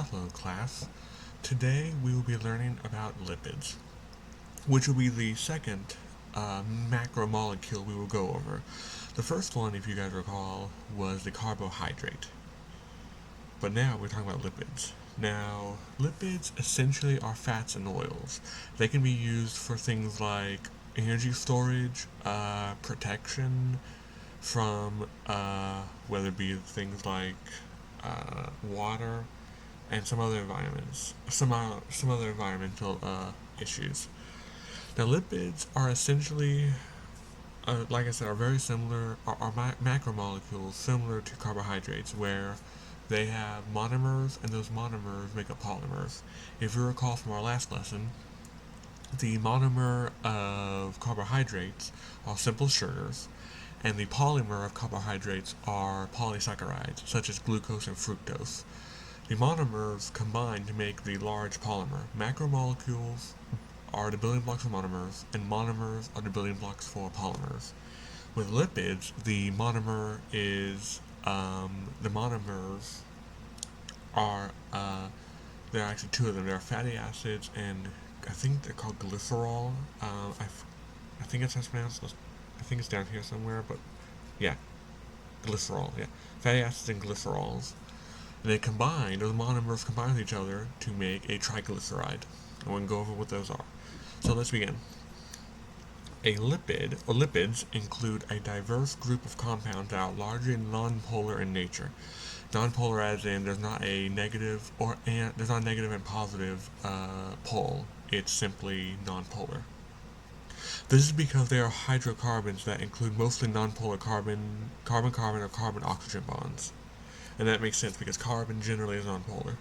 Hello class. Today we will be learning about lipids, which will be the second macromolecule we will go over. The first one, if you guys recall, was the carbohydrate. But now we're talking about lipids. Now, lipids essentially are fats and oils. They can be used for things like energy storage, protection from whether it be things like water, and some other environments, some other environmental issues. Now, lipids are essentially, like I said, are very similar, are macromolecules similar to carbohydrates, where they have monomers, and those monomers make up polymers. If you recall from our last lesson, the monomer of carbohydrates are simple sugars, and the polymer of carbohydrates are polysaccharides, such as glucose and fructose. The monomers combine to make the large polymer. Macromolecules are the building blocks for monomers, and monomers are the building blocks for polymers. With lipids, the monomers are, there are actually two of them. There are fatty acids, and I think they're called glycerol. I think it's as pronounced. I think it's down here somewhere, but yeah, glycerol. Yeah, fatty acids and glycerols. And they combine, those monomers combine with each other to make a triglyceride. And we can go over what those are. So let's begin. A lipid, or lipids, include a diverse group of compounds that are largely nonpolar in nature. Nonpolar as in there's not a negative there's not a negative and positive pole. It's simply nonpolar. This is because they are hydrocarbons that include mostly nonpolar carbon-carbon or carbon-oxygen bonds. And that makes sense because carbon generally is nonpolar.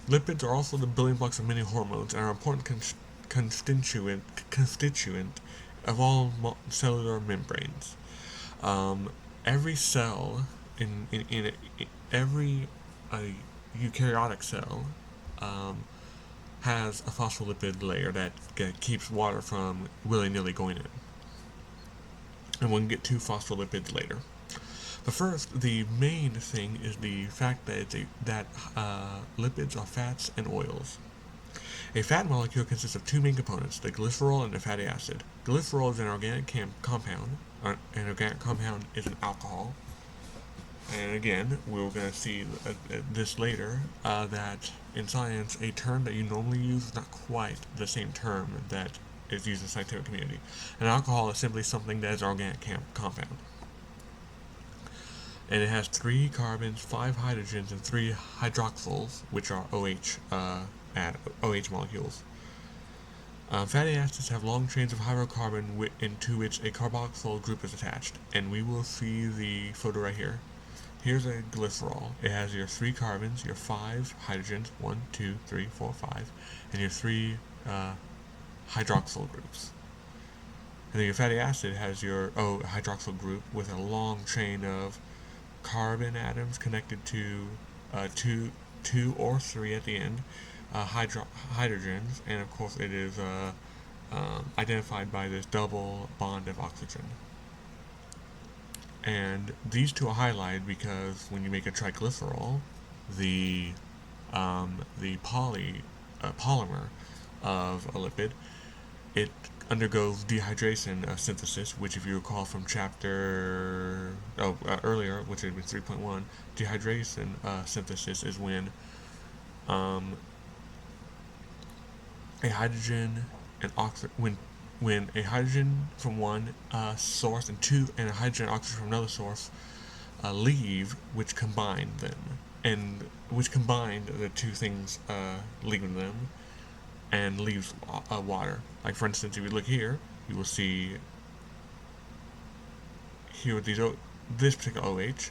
Lipids are also the building blocks of many hormones and are an important constituent of all cellular membranes. Every cell in every eukaryotic cell has a phospholipid layer that keeps water from willy-nilly going in. And we'll get to phospholipids later. But first, the main thing is the fact that lipids are fats and oils. A fat molecule consists of two main components, the glycerol and the fatty acid. Glycerol is an organic compound. An organic compound is an alcohol. And again, we're going to see this later, that in science, a term that you normally use is not quite the same term that is used in the scientific community. An alcohol is simply something that is an organic compound. And it has 3 carbons, 5 hydrogens, and 3 hydroxyls, which are OH molecules. Fatty acids have long chains of hydrocarbon into which a carboxyl group is attached. And we will see the photo right here. Here's a glycerol. It has your 3 carbons, your 5 hydrogens, 1, 2, 3, 4, 5, and your 3 hydroxyl groups. And then your fatty acid has your hydroxyl group with a long chain of carbon atoms connected to 2 or 3 at the end, hydrogens, and of course it is identified by this double bond of oxygen. And these two are highlighted because when you make a triglycerol, the polymer of a lipid, it undergoes dehydration synthesis, which if you recall from chapter earlier, which had been 3.1, dehydration synthesis is when a hydrogen and when a hydrogen from one source and a hydrogen and oxygen from another source leave, which combine them, and which combined the two things leaving them, and leaves water. Like for instance, if you look here, you will see here with this particular OH,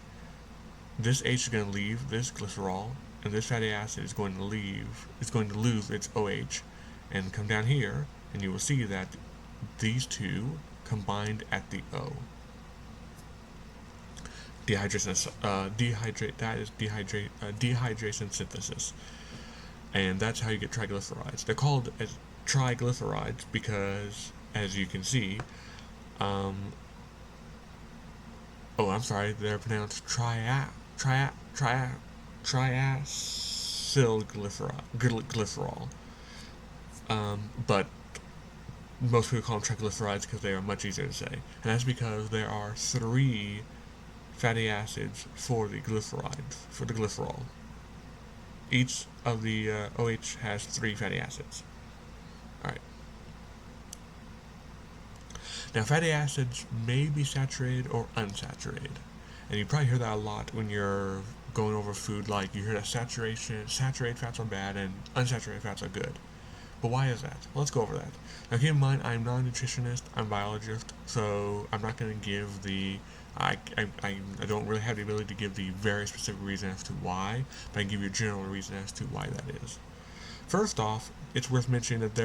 this H is going to leave this glycerol, and this fatty acid is going to lose its OH, and come down here, and you will see that these two combined at the O. Dehydration synthesis. And that's how you get triglycerides. They're called as triglycerides because, as you can see, oh, I'm sorry, they're pronounced triacylglycerol. But most people call them triglycerides because they are much easier to say. And that's because there are 3 fatty acids for the glycerides, for the glycerol. Each of the OH has 3 fatty acids. Alright. Now, fatty acids may be saturated or unsaturated. And you probably hear that a lot when you're going over food, like you hear that saturated fats are bad and unsaturated fats are good. But why is that? Well, let's go over that. Now, keep in mind, I'm not a nutritionist, I'm a biologist, so I'm not going to give I don't really have the ability to give the very specific reason as to why, but I can give you a general reason as to why that is. First off, it's worth mentioning that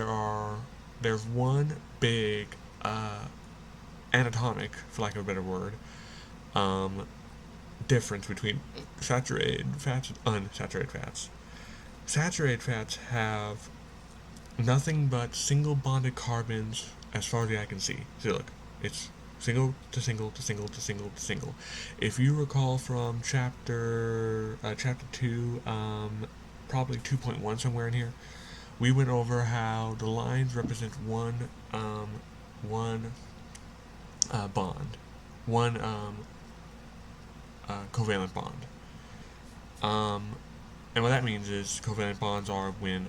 there's one big anatomic, for lack of a better word, difference between saturated fats and unsaturated fats. Saturated fats have nothing but single bonded carbons as far as the eye can see. See, look, it's single to single to single to single to single. If you recall from chapter 2, probably 2.1 somewhere in here, we went over how the lines represent one bond, one covalent bond. And what that means is covalent bonds are when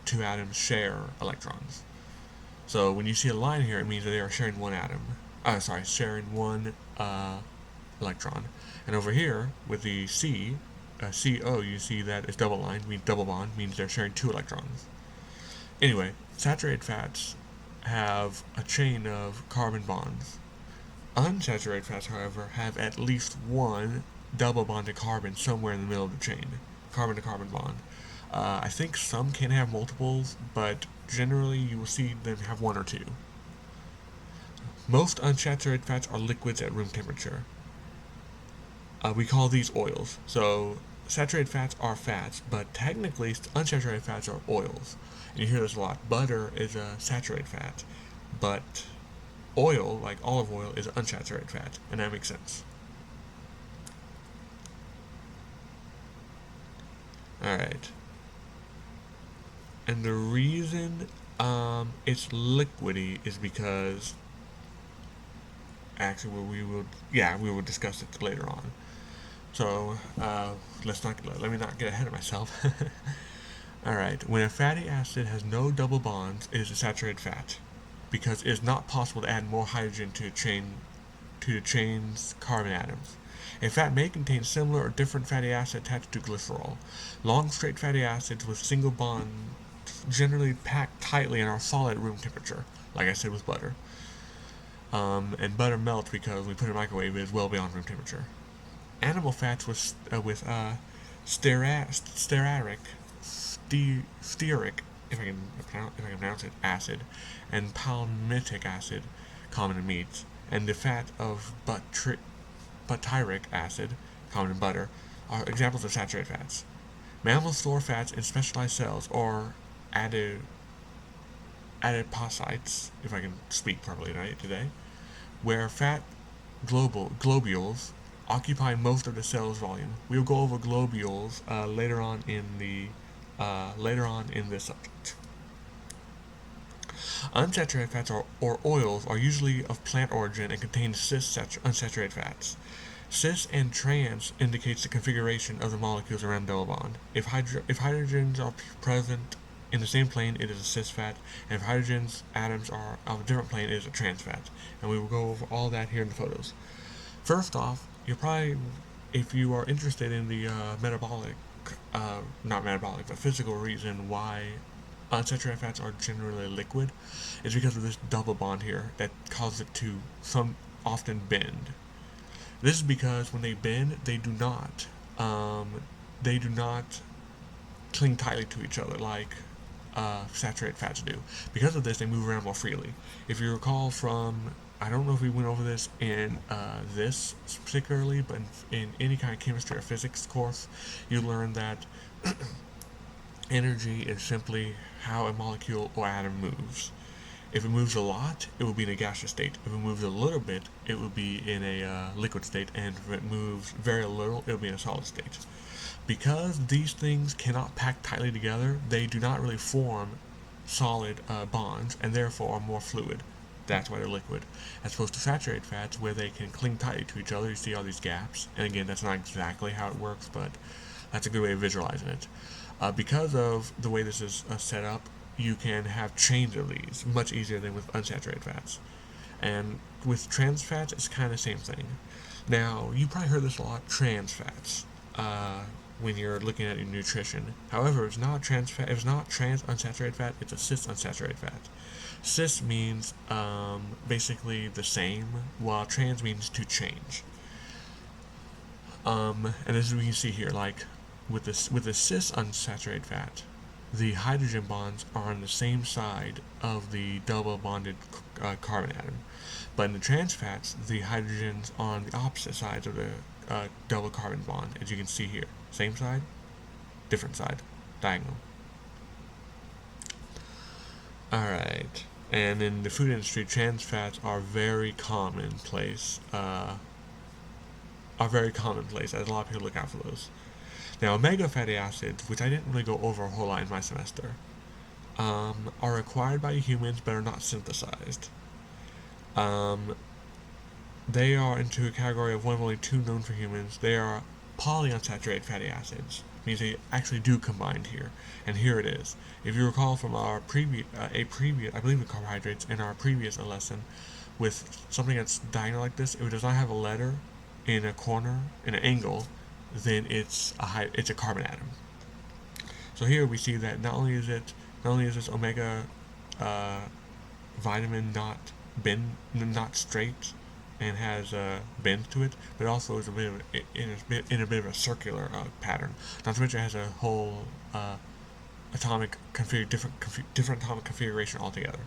2 atoms share electrons. So when you see a line here, it means that they are sharing one atom. Sharing one electron. And over here, with the CO, you see that it's double line, means double bond, means they're sharing 2 electrons. Anyway, saturated fats have a chain of carbon bonds. Unsaturated fats, however, have at least one double bonded carbon somewhere in the middle of the chain. Carbon to carbon bond. I think some can have multiples, but generally you will see them have 1 or 2. Most unsaturated fats are liquids at room temperature. We call these oils. So saturated fats are fats, but technically unsaturated fats are oils. And you hear this a lot. Butter is a saturated fat, but oil, like olive oil, is an unsaturated fat, and that makes sense. Alright. And the reason it's liquidy is because actually we will discuss it later on. So let me not get ahead of myself. Alright, when a fatty acid has no double bonds, it is a saturated fat, because it is not possible to add more hydrogen to the chain's carbon atoms. A fat may contain similar or different fatty acid attached to glycerol. Long straight fatty acids with single bonds generally packed tightly and are solid at room temperature, like I said with butter. And butter melts because we put it in a microwave, it is well beyond room temperature. Animal fats with stearic, if I can pronounce it, acid, and palmitic acid, common in meats, and the fat of butyric acid, common in butter, are examples of saturated fats. Mammals store fats in specialized cells, or adipocytes, if I can speak properly today, where fat globules occupy most of the cell's volume. We will go over globules later on in this subject. Unsaturated fats or oils are usually of plant origin and contain cis unsaturated fats. Cis and trans indicates the configuration of the molecules around the double bond. If hydrogens are present in the same plane, it is a cis fat, and if hydrogens atoms are of a different plane, it is a trans fat. And we will go over all that here in the photos. First off, if you are interested in the physical reason why unsaturated fats are generally liquid, is because of this double bond here that causes it to often bend. This is because when they bend, they do not cling tightly to each other like saturated fats do. Because of this, they move around more freely. If you recall from, I don't know if we went over this in this particularly, but in any kind of chemistry or physics course, you learn that energy is simply how a molecule or atom moves. If it moves a lot, it will be in a gaseous state. If it moves a little bit, it will be in a liquid state, and if it moves very little, it will be in a solid state. Because these things cannot pack tightly together, they do not really form solid bonds, and therefore are more fluid. That's why they're liquid. As opposed to saturated fats, where they can cling tightly to each other, you see all these gaps. And again, that's not exactly how it works, but that's a good way of visualizing it. Because of the way this is set up, you can have chains of these much easier than with unsaturated fats. And with trans fats, it's kind of the same thing. Now, you probably heard this a lot, trans fats, when you're looking at your nutrition. However, it's not trans fat. It's not trans unsaturated fat. It's a cis unsaturated fat. Cis means basically the same, while trans means to change. And this is what you can see here. Like with the cis unsaturated fat, the hydrogen bonds are on the same side of the double bonded carbon atom. But in the trans fats, the hydrogen's on the opposite sides of the double carbon bond, as you can see here. Same side, different side, diagonal. Alright, and in the food industry, trans fats are very commonplace. As a lot of people look out for those. Now, omega fatty acids, which I didn't really go over a whole lot in my semester, are required by humans but are not synthesized. They are into a category of one of only two known for humans. They are polyunsaturated fatty acids. Means they actually do combine here, and here it is. If you recall from our previous, I believe the carbohydrates in our previous lesson, with something that's diagonal like this, if it does not have a letter in a corner, in an angle, then it's a carbon atom. So here we see that not only is this omega vitamin not straight and has bends to it, but also is in a bit of a circular pattern. Not to mention it has a whole different atomic configuration altogether.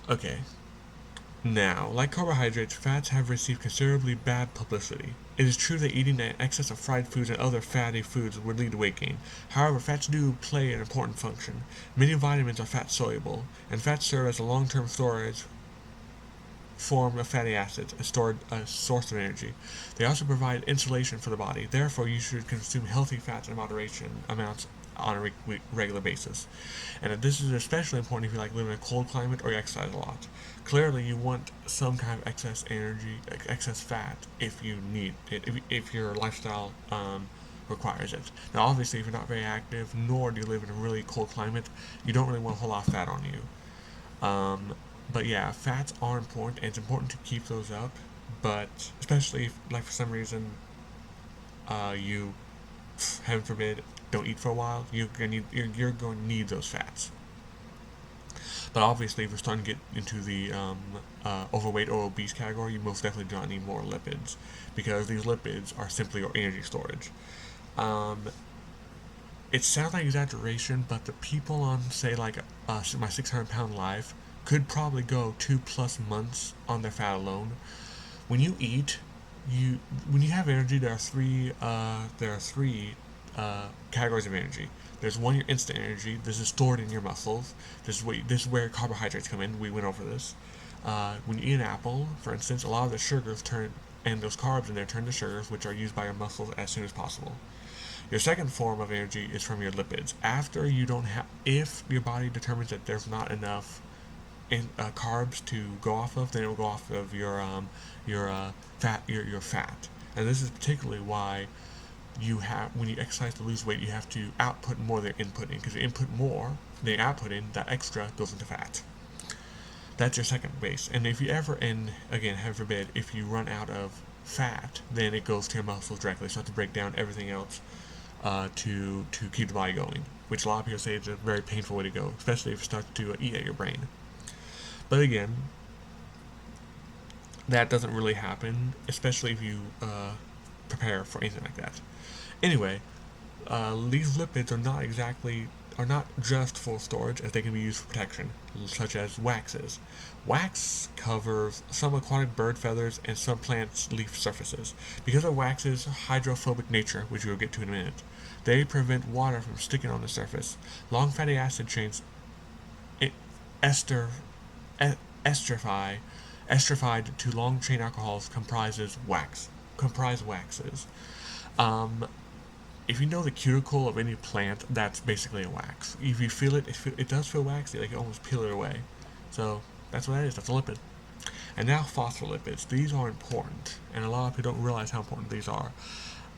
Okay. Now, like carbohydrates, fats have received considerably bad publicity. It is true that eating an excess of fried foods and other fatty foods would lead to weight gain. However, fats do play an important function. Many vitamins are fat-soluble, and fats serve as a long-term storage form of fatty acids, a source of energy. They also provide insulation for the body. Therefore, you should consume healthy fats in moderation amounts on a regular basis. And this is especially important if you live in a cold climate or you exercise a lot. Clearly, you want some kind of excess energy, excess fat, if you need it, if your lifestyle requires it. Now, obviously, if you're not very active, nor do you live in a really cold climate, you don't really want a whole lot of fat on you. But yeah, fats are important, and it's important to keep those up. But especially if, for some reason, you, heaven forbid, don't eat for a while, you're going to need those fats. But obviously, if you're starting to get into the overweight or obese category, you most definitely do not need more lipids, because these lipids are simply your energy storage. It sounds like exaggeration, but the people on, say, my 600-pound life could probably go 2+ months on their fat alone. When you eat, when you have energy, there are three categories of energy. There's one, your instant energy. This is stored in your muscles. This is where carbohydrates come in. We went over this. When you eat an apple, for instance, a lot of the sugars and those carbs in there turn to sugars, which are used by your muscles as soon as possible. Your second form of energy is from your lipids. If your body determines that there's not enough carbs to go off of, then it will go off of your fat. And this is particularly why when you exercise to lose weight, you have to output more than inputting, because you input more than you output in, that extra goes into fat. That's your second base. And if you ever, and again, heaven forbid, if you run out of fat, then it goes to your muscles directly. So you have to break down everything else to keep the body going, which a lot of people say is a very painful way to go, especially if you start to eat at your brain. But again, that doesn't really happen, especially if you prepare for anything like that. Anyway, these lipids are not just for storage, as they can be used for protection, such as waxes. Wax covers some aquatic bird feathers and some plants' leaf surfaces. Because of wax's hydrophobic nature, which we will get to in a minute, they prevent water from sticking on the surface. Long fatty acid chains ester, e- estrified to long chain alcohols comprise waxes. Um, if you know the cuticle of any plant, that's basically a wax. If you feel it, it does feel waxy, like you almost peel it away. So that's what that is. That's a lipid. And now phospholipids. These are important, and a lot of people don't realize how important these are.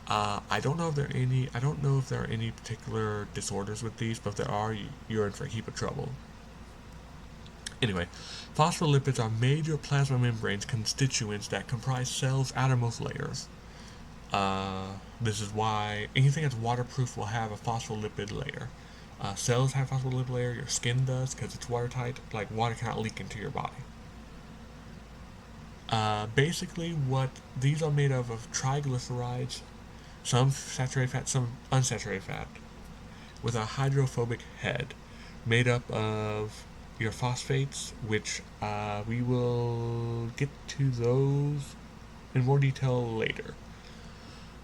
I don't know if there are any. I don't know if there are any particular disorders with these, but if there are, you're in for a heap of trouble. Anyway, phospholipids are major plasma membranes constituents that comprise cells' outermost layers. This is why anything that's waterproof will have a phospholipid layer. Cells have a phospholipid layer. Your skin does because it's watertight. Like water cannot leak into your body. Basically, what these are made of triglycerides, some saturated fat, some unsaturated fat, with a hydrophobic head, made up of your phosphates, which we will get to those in more detail later,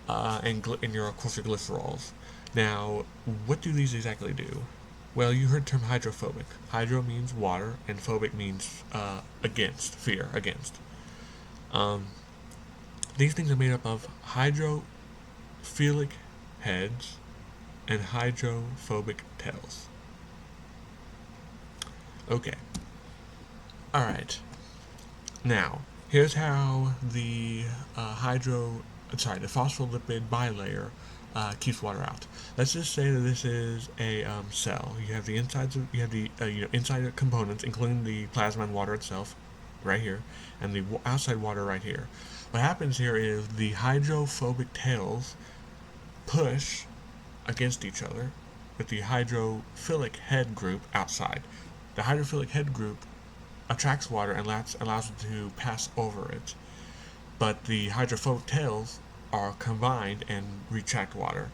and your, of course, your glycerols. Now, what do these exactly do? Well, you heard the term hydrophobic. Hydro means water, and phobic means against, fear, against. Um, these things are made up of hydrophilic heads and hydrophobic tails. Okay. Alright. Now, here's how the the phospholipid bilayer keeps water out. Let's just say that this is a cell. You have the inside components, including the plasma and water itself, right here, and the outside water right here. What happens here is the hydrophobic tails push against each other with the hydrophilic head group outside. The hydrophilic head group attracts water and allows it to pass over it. But the hydrophobic tails are combined and retract water,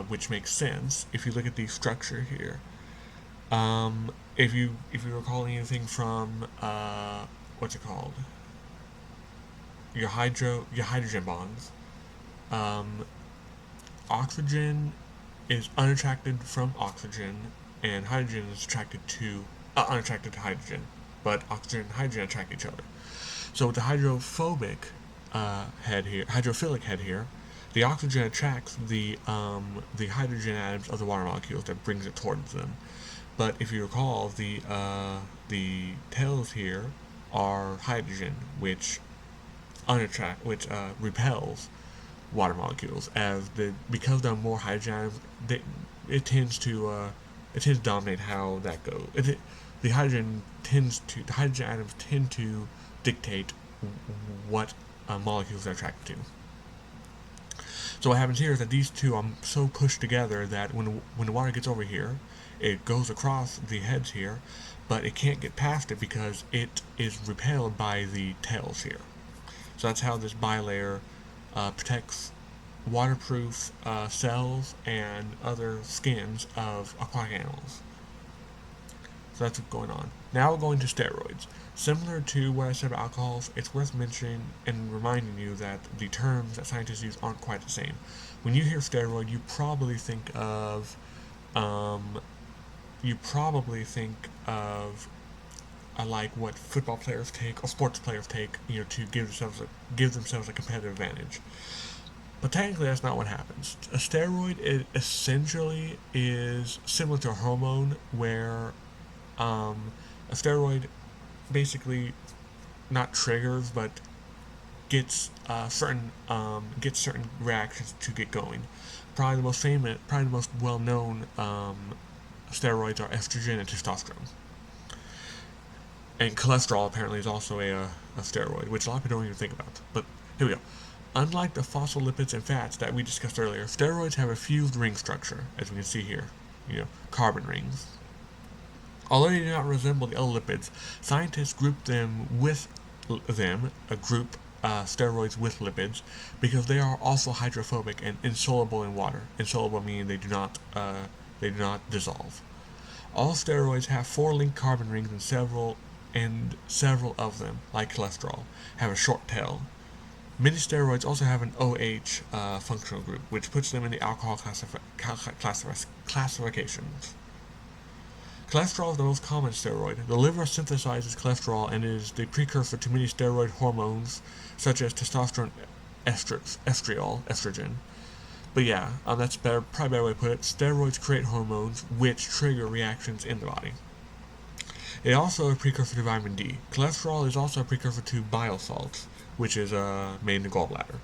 which makes sense if you look at the structure here. If you recall anything from what's it called? Your hydrogen bonds. Oxygen is unattracted from oxygen, and hydrogen is unattracted to hydrogen. But oxygen and hydrogen attract each other. So with the hydrophilic head here, the oxygen attracts the hydrogen atoms of the water molecules that brings it towards them. But if you recall, the tails here are hydrogen, which repels water molecules, because there are more hydrogen atoms, it tends to dominate how that goes. The hydrogen atoms tend to dictate what molecules they're attracted to. So what happens here is that these two are so pushed together that when the water gets over here, it goes across the heads here, but it can't get past it because it is repelled by the tails here. So that's how this bilayer protects waterproof cells and other skins of aquatic animals. So that's what's going on. Now we're going to steroids. Similar to what I said about alcohols, it's worth mentioning and reminding you that the terms that scientists use aren't quite the same. When you hear steroid, you probably think of like what football players take or sports players take, to give themselves a competitive advantage. But technically, that's not what happens. A steroid essentially is similar to a hormone, where a steroid basically not triggers, but gets certain reactions to get going. Probably the most well-known steroids are estrogen and testosterone. And cholesterol apparently is also a steroid, which a lot of people don't even think about. But here we go. Unlike the phospholipids and fats that we discussed earlier, steroids have a fused ring structure, as we can see here. Carbon rings. Although they do not resemble the other lipids, scientists group steroids with lipids because they are also hydrophobic and insoluble in water. Insoluble meaning they do not dissolve. All steroids have 4 linked carbon rings, and several of them, like cholesterol, have a short tail. Many steroids also have an OH functional group, which puts them in the alcohol classifications. Cholesterol is the most common steroid. The liver synthesizes cholesterol and is the precursor to many steroid hormones, such as testosterone, estrogen. But yeah, that's probably a better way to put it. Steroids create hormones which trigger reactions in the body. It also is a precursor to vitamin D. Cholesterol is also a precursor to bile salts, which is made in the gallbladder.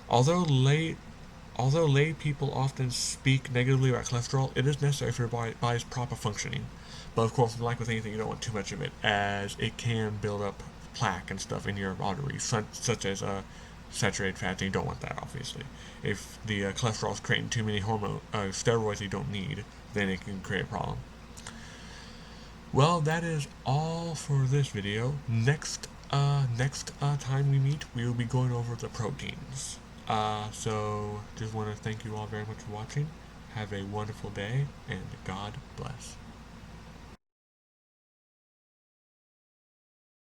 Although lay people often speak negatively about cholesterol, it is necessary for your body's proper functioning. But of course, like with anything, you don't want too much of it, as it can build up plaque and stuff in your arteries, such as saturated fats, and you don't want that, obviously. If the cholesterol is creating too many steroids you don't need, then it can create a problem. Well, that is all for this video. Next time we meet, we will be going over the proteins. So just want to thank you all very much for watching. Have a wonderful day, and God bless.